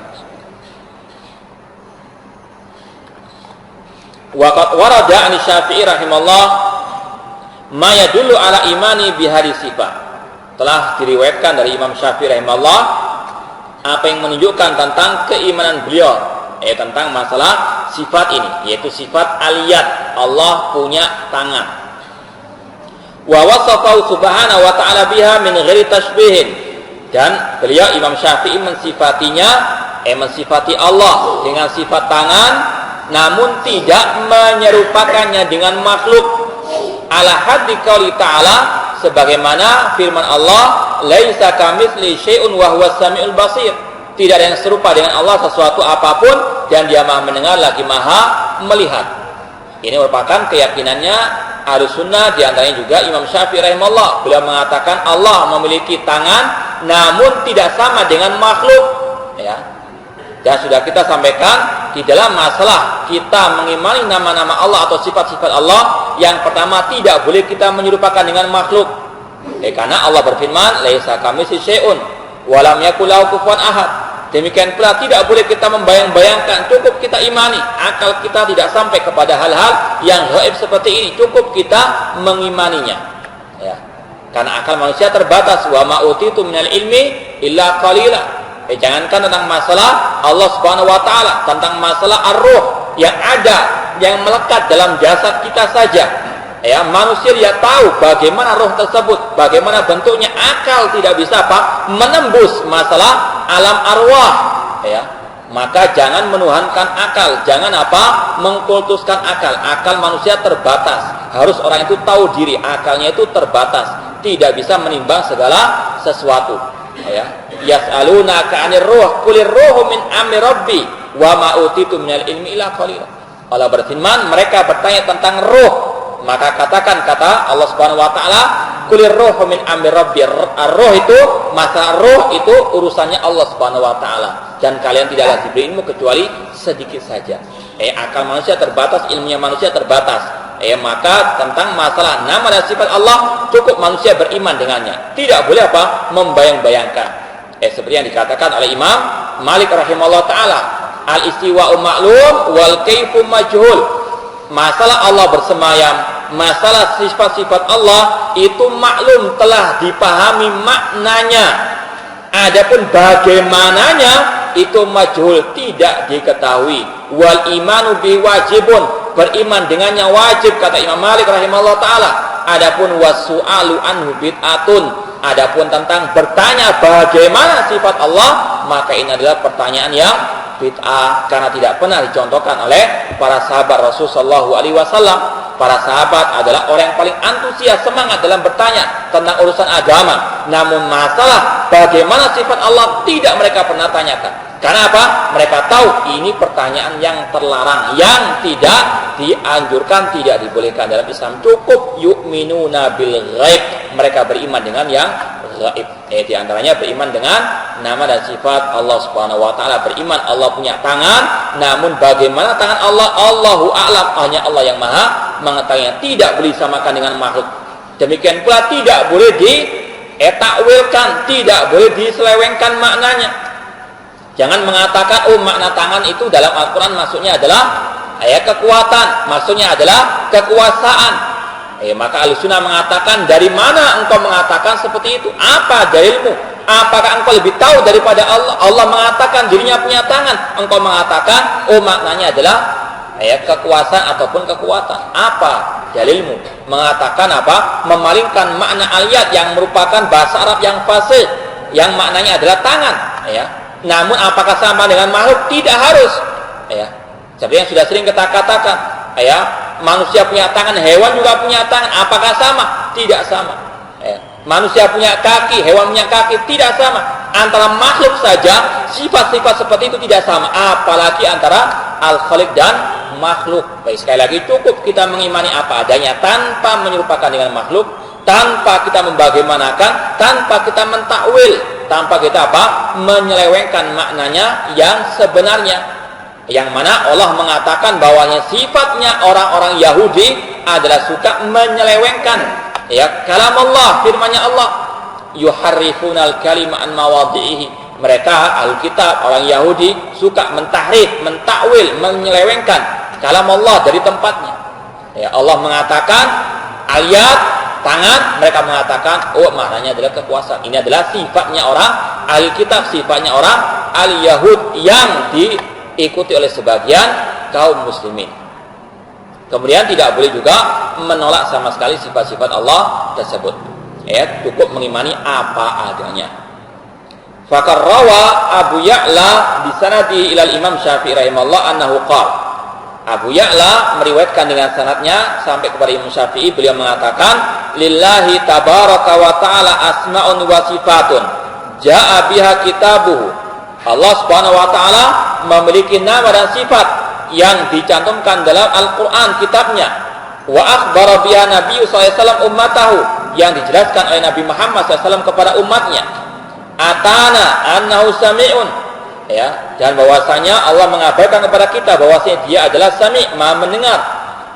S1: Wa qad warada an Syafi'i rahimallah ma yadullu ala imani bihari sifat. Telah diriwayatkan dari Imam Syafi'i rahimahullah apa yang menunjukkan tentang keimanan beliau tentang masalah sifat ini, yaitu sifat aliyat, Allah punya tangan. Wa wasafahu subhanahu wa ta'ala biha min ghairi tashbihin, dan beliau Imam Syafi'i mensifati Allah dengan sifat tangan, namun tidak menyerupakannya dengan makhluk, ala haddi qauli ta'ala, sebagaimana firman Allah, laisa kamitsli syai'un wa huwas samiul basir. Tidak ada yang serupa dengan Allah sesuatu apapun, dan Dia Maha mendengar lagi Maha melihat. Ini merupakan keyakinannya Ahlussunnah, di antaranya juga Imam Syafi'i rahimahullah. Beliau mengatakan Allah memiliki tangan namun tidak sama dengan makhluk, ya. Dan sudah kita sampaikan di dalam masalah kita mengimani nama-nama Allah atau sifat-sifat Allah, yang pertama tidak boleh kita menyerupakan dengan makhluk. Karena Allah berfirman, laisa kamitsli syai'un wa lam yakul lahu kufuwan ahad. Demikian pula tidak boleh kita membayang-bayangkan, cukup kita imani. Akal kita tidak sampai kepada hal-hal yang gaib seperti ini, cukup kita mengimaninya. Ya. Karena akal manusia terbatas, wa ma utitu minal ilmi illa qalila. Jangankan tentang masalah Allah Subhanahu wa taala, tentang masalah ar-ruh yang ada, yang melekat dalam jasad kita saja. Ya, manusia dia tahu bagaimana roh tersebut, bagaimana bentuknya, akal tidak bisa menembus masalah alam arwah. Ya, maka jangan menuhankan akal, jangan mengkultuskan akal. Akal manusia terbatas. Harus orang itu tahu diri, akalnya itu terbatas, tidak bisa menimbang segala sesuatu. Ya. Yas'alunaka 'anir ruh, qulir ruhu min amri rabbi wa ma utitu minal ilmi illa qalila. Allah berfirman, mereka bertanya tentang ruh, maka katakan, kata Allah Subhanahu wa taala, qulir ruhu min amri rabbi. Ar-ruh itu, masalah ruh itu urusannya Allah Subhanahu wa taala, dan kalian tidaklah diberi ilmu kecuali sedikit saja. Akal manusia terbatas, ilmunya manusia terbatas. Maka tentang masalah nama dan sifat Allah cukup manusia beriman dengannya, tidak boleh membayang-bayangkan. Seperti yang dikatakan oleh Imam Malik rahimahullah ta'ala, al-istiwa'u ma'lum wal kaifu majhul. Masalah Allah bersemayam, masalah sifat-sifat Allah itu maklum, telah dipahami maknanya. Adapun bagaimananya itu majhul, tidak diketahui. Wal imanu bi wajibun, beriman dengannya wajib, kata Imam Malik rahimahullah ta'ala. Adapun wasu'alu anhu bid'atun, adapun tentang bertanya bagaimana sifat Allah, maka ini adalah pertanyaan yang bid'ah, karena tidak pernah dicontohkan oleh para sahabat Rasulullah SAW. Para sahabat adalah orang yang paling antusias, semangat dalam bertanya tentang urusan agama. Namun masalah bagaimana sifat Allah tidak mereka pernah tanyakan. Karena apa? Mereka tahu ini pertanyaan yang terlarang, yang tidak dianjurkan, tidak dibolehkan dalam Islam. Cukup yu'minuna bil ghaib, mereka beriman dengan yang gaib. Di antaranya beriman dengan nama dan sifat Allah Subhanahu wa taala, beriman Allah punya tangan, namun bagaimana tangan Allah, Allahu a'lam, hanya Allah yang Maha mengetahuinya, tidak boleh disamakan dengan makhluk. Demikian pula tidak boleh ditakwilkan, tidak boleh diselewengkan maknanya. Jangan mengatakan makna tangan itu dalam Al-Qur'an maksudnya adalah kekuatan, maksudnya adalah kekuasaan. Maka Ahlussunnah mengatakan, dari mana engkau mengatakan seperti itu? Apa dalilmu? Apakah engkau lebih tahu daripada Allah? Allah mengatakan dirinya punya tangan, engkau mengatakan maknanya adalah kekuasaan ataupun kekuatan. Apa dalilmu? Mengatakan memalingkan makna aliyat yang merupakan bahasa Arab yang fasih, yang maknanya adalah tangan. Namun apakah sama dengan makhluk? Tidak harus. Seperti yang sudah sering kita katakan, manusia punya tangan, hewan juga punya tangan. Apakah sama? Tidak sama. Manusia punya kaki, hewan punya kaki, tidak sama. Antara makhluk saja sifat-sifat seperti itu tidak sama, apalagi antara al-khaliq dan makhluk. Baik, sekali lagi cukup kita mengimani apa adanya tanpa menyerupakan dengan makhluk, tanpa kita membagaimanakan, tanpa kita mentakwil, tanpa kita menyelewengkan maknanya yang sebenarnya, yang mana Allah mengatakan bahwanya sifatnya orang-orang Yahudi adalah suka menyelewengkan kalam Allah, firman-Nya Allah. Yuharrifunal kalima an mawadhihi. Mereka Alkitab, orang Yahudi suka mentahrif, mentakwil, menyelewengkan kalam Allah dari tempatnya. Allah mengatakan ayat tangan, mereka mengatakan maknanya adalah kekuasaan. Ini adalah sifatnya orang Alkitab, sifatnya orang al-Yahud yang diikuti oleh sebagian kaum muslimin. Kemudian tidak boleh juga menolak sama sekali sifat-sifat Allah tersebut. Cukup mengimani apa adanya. Fakar rawa Abu Ya'la bi sanadihi ilal Imam Syafi'i rahimahullah annahu qala. Abu Ya'la meriwayatkan dengan sanadnya sampai kepada Imam Syafi'i, beliau mengatakan, lillahi tabaraka wa ta'ala asma'un wa sifatun ja'a biha kitabuhu. Allah Subhanahu wa ta'ala memiliki nama dan sifat yang dicantumkan dalam Al-Qur'an, kitabnya. Wa akhbara biha Nabi sallallahu alaihi wasallam ummatahu, yang dijelaskan oleh Nabi Muhammad SAW kepada umatnya. Atana annahu sami'un, dan bahwasanya Allah mengabarkan kepada kita bahwasanya Dia adalah Sami', Maha mendengar.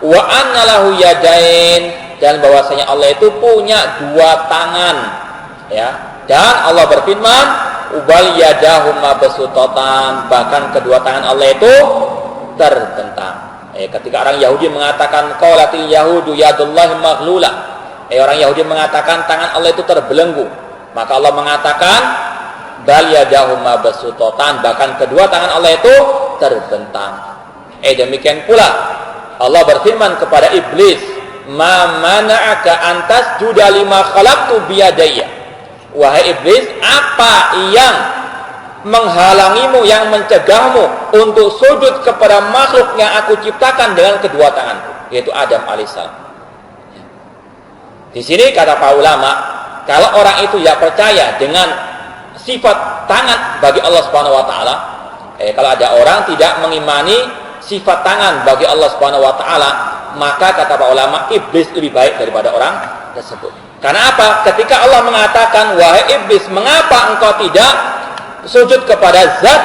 S1: Wa anna lahu yadain, dan bahwasanya Allah itu punya dua tangan. Dan Allah berfirman, ubal yadahu mabsutatan, bahkan kedua tangan Allah itu terbentang. Ketika orang Yahudi mengatakan qalatil yahudu yadullahi maghlula, orang Yahudi mengatakan tangan Allah itu terbelenggu, maka Allah mengatakan bal yadahu mabsutatan, bahkan kedua tangan Allah itu terbentang. Demikian pula Allah berfirman kepada iblis, ma mana'aka antas juda lima khalaqtu biyadayya. Wahai iblis, apa yang menghalangimu, yang mencegahmu untuk sujud kepada makhluk yang aku ciptakan dengan kedua tanganku, yaitu Adam alaihissalam. Di sini kata para ulama, kalau orang itu tidak percaya dengan sifat tangan bagi Allah Subhanahu wa taala, kalau ada orang tidak mengimani sifat tangan bagi Allah Subhanahu wa taala, maka kata para ulama, iblis lebih baik daripada orang tersebut. Karena apa? Ketika Allah mengatakan, wahai iblis, mengapa engkau tidak sujud kepada zat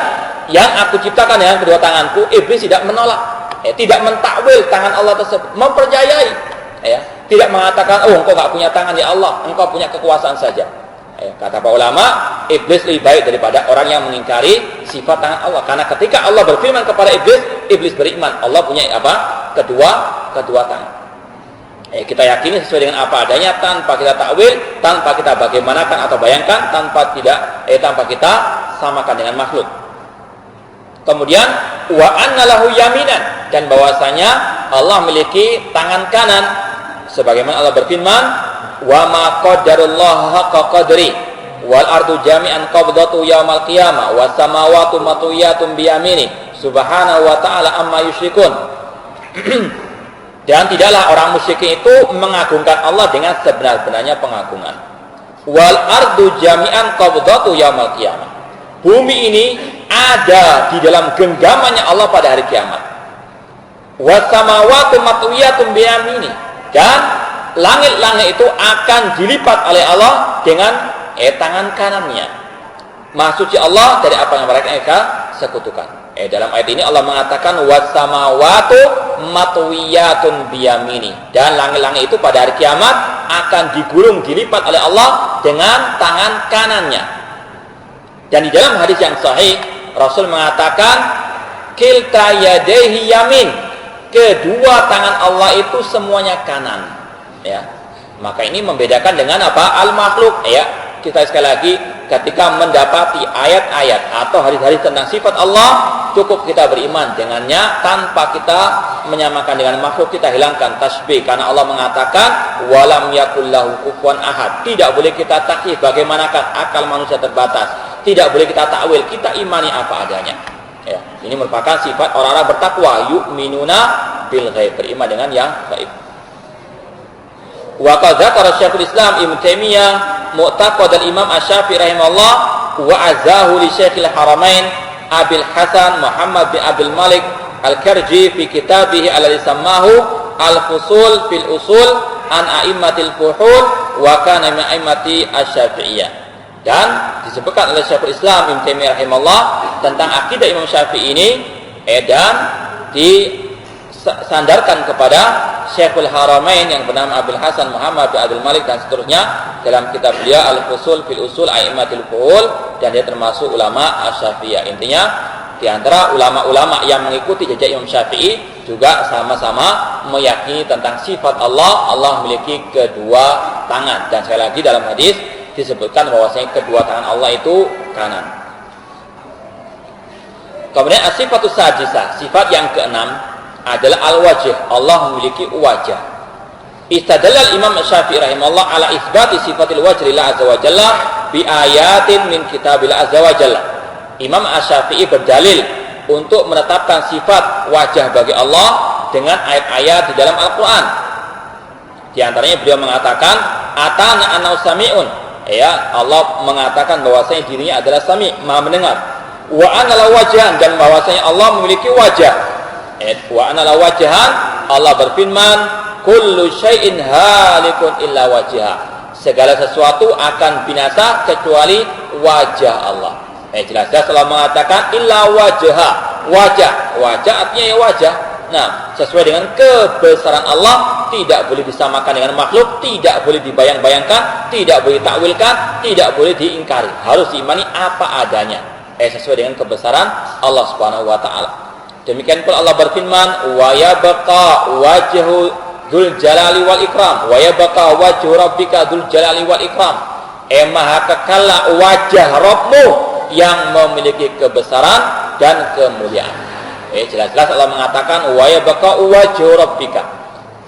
S1: yang aku ciptakan dengan kedua tanganku? Iblis tidak menolak, tidak mentakwil tangan Allah tersebut, mempercayai, tidak mengatakan, engkau enggak punya tangan ya Allah, engkau punya kekuasaan saja. Kata para ulama, iblis lebih baik daripada orang yang mengingkari sifat tangan Allah. Karena ketika Allah berfirman kepada iblis, iblis beriman Allah punya kedua tangan. Kita yakini sesuai dengan apa adanya, tanpa kita takwil, tanpa kita bagaimanakan atau bayangkan, tanpa kita samakan dengan makhluk. Kemudian wa anna lahu yaminan, dan bahwasanya Allah memiliki tangan kanan, sebagaimana Allah berfirman, wa ma qaddarullaha haqqa qadri wal ardu jami'an qabdatu yaumal qiyamah was samawati matwiyatun bi yamini subhanahu wa ta'ala amma yusyrikun. Dan tidaklah orang musyrikin itu mengagungkan Allah dengan sebenar-benarnya pengagungan. Wal ardu jami'an qabdatu yaumal qiyamah. Bumi ini ada di dalam genggamannya Allah pada hari kiamat. Was samawati matwiyatun bi yamini, dan langit-langit itu akan dilipat oleh Allah dengan tangan kanannya. Maha suci Allah dari apa yang mereka sekutukan. Dalam ayat ini Allah mengatakan wasamawatu matwiyatun biyamini, dan langit-langit itu pada hari kiamat akan digulung, dilipat oleh Allah dengan tangan kanannya. Dan di dalam hadis yang sahih Rasul mengatakan kilta yadayhi yamin, kedua tangan Allah itu semuanya kanan. Maka ini membedakan dengan apa? Al-makhluk. Kita sekali lagi, ketika mendapati ayat-ayat atau hadis-hadis tentang sifat Allah, cukup kita beriman dengannya tanpa kita menyamakan dengan makhluk. Kita hilangkan tasbih, karena Allah mengatakan walam yakul lahu kufuwan ahad. Tidak boleh kita takyif, bagaimanakah akal manusia terbatas. Tidak boleh kita takwil, kita imani apa adanya. Ini merupakan sifat orang-orang bertakwa, yu'minuna bil ghaib, beriman dengan yang gaib. Wa qad dzakara Syekhul Islam Ibnu Taimiyah mu'taqad al-Imam Asy-Syafi'i rahimahullah wa azahu li Syekhil Haramain Abil Hasan Muhammad bin Abdul Malik Al-Karji fi kitabih alladhi sammahu Al-Fusul fil Usul an A'immatil Fuhul wa kana min a'immati asy-Syafi'iyah. Dan disebutkan oleh Syekhul Islam Ibnu Taimiyah rahimahullah tentang akidah Imam Syafi'i ini dan disandarkan kepada Syekhul Haramain yang bernama Abdul Hasan Muhammad bin Abdul Malik dan seterusnya dalam kitab beliau Al-Fusul fil Usul A'immatul Fuhul, dan dia termasuk ulama Asy-Syafi'iyah. Intinya di antara ulama-ulama yang mengikuti jejak Imam Syafi'i juga sama-sama meyakini tentang sifat Allah. Allah memiliki kedua tangan, dan sekali lagi dalam hadis disebutkan bahwasanya kedua tangan Allah itu kanan. Kemudian as-sifatus sadisah, sifat yang keenam adalah al-wajh. Allah memiliki wajah. Istadallal Imam Syafi'i rahimahullah ala isbati sifatil wajh lillah azza wa jalla bi ayatin min kitabillah azza wa jalla. Imam Asy-Syafi'i berdalil untuk menetapkan sifat wajah bagi Allah dengan ayat-ayat di dalam Al-Qur'an. Di antaranya beliau mengatakan atana anau sami'un. Ya, Allah mengatakan bahwasanya dirinya adalah sami', maha mendengar. Wa anala wajhan, dan bahwasanya Allah memiliki wajah. Wa anala wajhan, Allah berfirman, kullu syai'in halikun illa wajha. Segala sesuatu akan binasa kecuali wajah Allah. Jelas-jelas Allah mengatakan illa wajha. Wajah artinya ya wajah. Nah, sesuai dengan kebesaran Allah, tidak boleh disamakan dengan makhluk, tidak boleh dibayang-bayangkan, tidak boleh ditakwilkan, tidak boleh diingkari. Harus diimani apa adanya. Sesuai dengan kebesaran Allah Subhanahu wa taala. Demikian pula Allah berfirman, wa yabqa wajhu dzul jalali wal ikram, wa yabqa wajhu rabbika dzul jalali wal ikram. Maha kekallah wajah Rabbmu yang memiliki kebesaran dan kemuliaan. Jelas-jelas Allah mengatakan wa yabqa wajhu rabbika.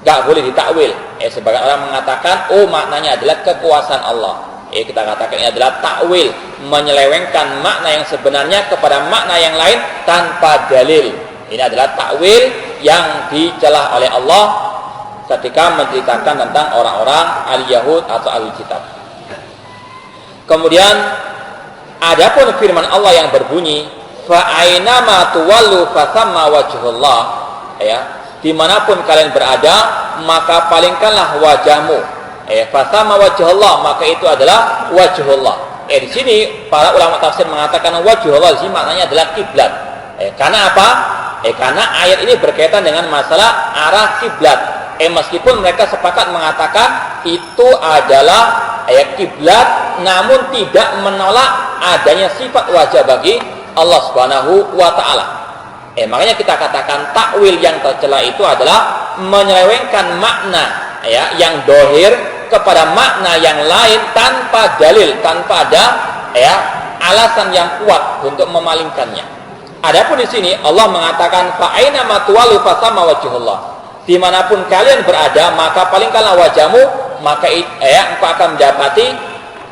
S1: Enggak boleh ditakwil. Sebagian orang mengatakan maknanya adalah kekuasaan Allah. Kita katakan ini adalah takwil, menyelewengkan makna yang sebenarnya kepada makna yang lain tanpa dalil. Ini adalah takwil yang dicelah oleh Allah ketika menceritakan tentang orang-orang al-Yahud atau al-Kitab. Kemudian adapun firman Allah yang berbunyi fa aina ma tuwallu fa thamma wajhullah, dimanapun kalian berada maka palingkanlah wajahmu. Fa thamma wajhullah, maka itu adalah wajhullah. Di sini para ulama tafsir mengatakan wajhullah di sini maknanya adalah kiblat. Karena apa? Karena ayat ini berkaitan dengan masalah arah kiblat. Meskipun mereka sepakat mengatakan itu adalah kiblat, namun tidak menolak adanya sifat wajah bagi Allah Subhanahu wa taala. Makanya kita katakan takwil yang tercela itu adalah menyelewengkan makna yang dohir kepada makna yang lain tanpa dalil, tanpa ada alasan yang kuat untuk memalingkannya. Adapun di sini Allah mengatakan fa aina ma tuwallu fa thamma wajhullah. Dimanapun kalian berada maka palingkanlah wajahmu, maka engkau akan mendapati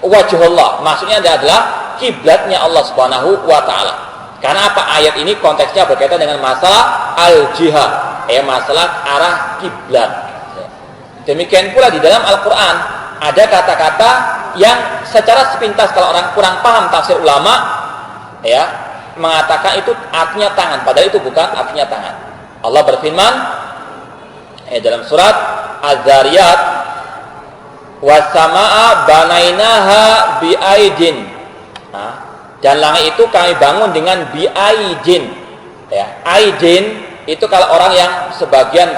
S1: wajhullah. Maksudnya adalah kiblatnya Allah Subhanahu wa taala. Karena apa? Ayat ini konteksnya berkaitan dengan masalah al-jihad, masalah arah kiblat. Demikian pula di dalam Al-Qur'an ada kata-kata yang secara sepintas kalau orang kurang paham tafsir ulama mengatakan itu artinya tangan, padahal itu bukan artinya tangan. Allah berfirman dalam surat Az-Zariyat, was-samaa'a banainaha bi'aidin. Dan langit itu kami bangun dengan bi'aidin. Aidin itu kalau orang yang sebagian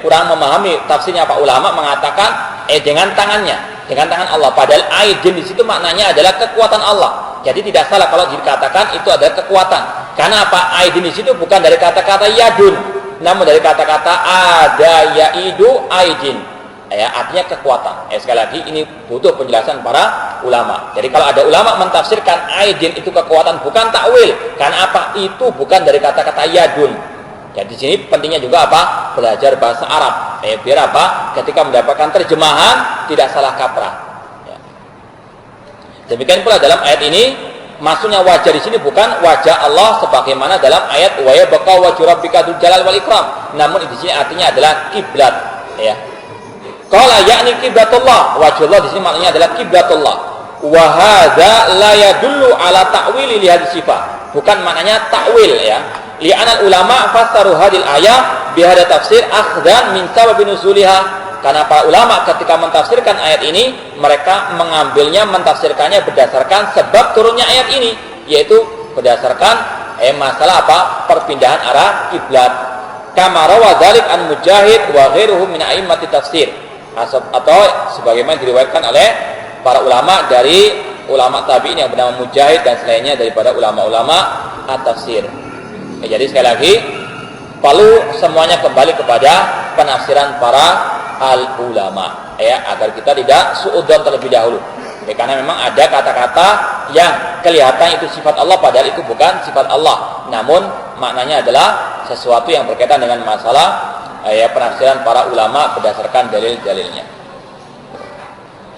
S1: kurang memahami tafsirnya Pak ulama mengatakan dengan tangannya, dengan tangan Allah. Padahal aidin di situ maknanya adalah kekuatan Allah. Jadi tidak salah kalau dikatakan itu adalah kekuatan. Karena apa? Aidin di situ bukan dari kata-kata yadun, namun dari kata-kata ada yaidu aidin. Artinya kekuatan. Sekali lagi ini butuh penjelasan para ulama. Jadi kalau ada ulama mentafsirkan aidin itu kekuatan, bukan takwil. Karena apa? Itu bukan dari kata-kata yadun. Jadi di sini pentingnya juga apa? Belajar bahasa Arab. Biar apa? Ketika mendapatkan terjemahan tidak salah kaprah. Demikian pula dalam ayat ini, maksudnya wajah di sini bukan wajah Allah sebagaimana dalam ayat wa yabqa wajhu rabbika dzul jalal wal ikram. Namun di sini artinya adalah kiblat. Qala yakni kiblatullah. Wajhullah di sini maknanya adalah kiblatullah. Wa hadza la yadullu ala ta'wili li hadhihi sifat. Bukan maknanya takwil Li'anal ulama fassaru hadil ayat bihada tafsir akhdan min sababi nuzuliha. Karena para ulama ketika mentafsirkan ayat ini, mereka mengambilnya, mentafsirkannya berdasarkan sebab turunnya ayat ini, yaitu berdasarkan masalah apa? Perpindahan arah kiblat. Kama rawa dzalik an Mujahid wa ghairuhu min a'immati tafsir. Atau sebagaimana diriwayatkan oleh para ulama dari ulama tabi'in yang bernama Mujahid dan selainnya daripada ulama-ulama at-tafsir. Jadi sekali lagi, perlu semuanya kembali kepada penafsiran para al-ulama, agar kita tidak suudzon terlebih dahulu. Karena memang ada kata-kata yang kelihatan itu sifat Allah padahal itu bukan sifat Allah, namun maknanya adalah sesuatu yang berkaitan dengan masalah penafsiran para ulama berdasarkan dalil-dalilnya.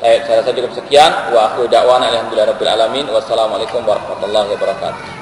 S1: Saya rasa cukup sekian. Wa akhiru da'wana alhamdulillahirabbil alamin. Wassalamualaikum warahmatullahi wabarakatuh.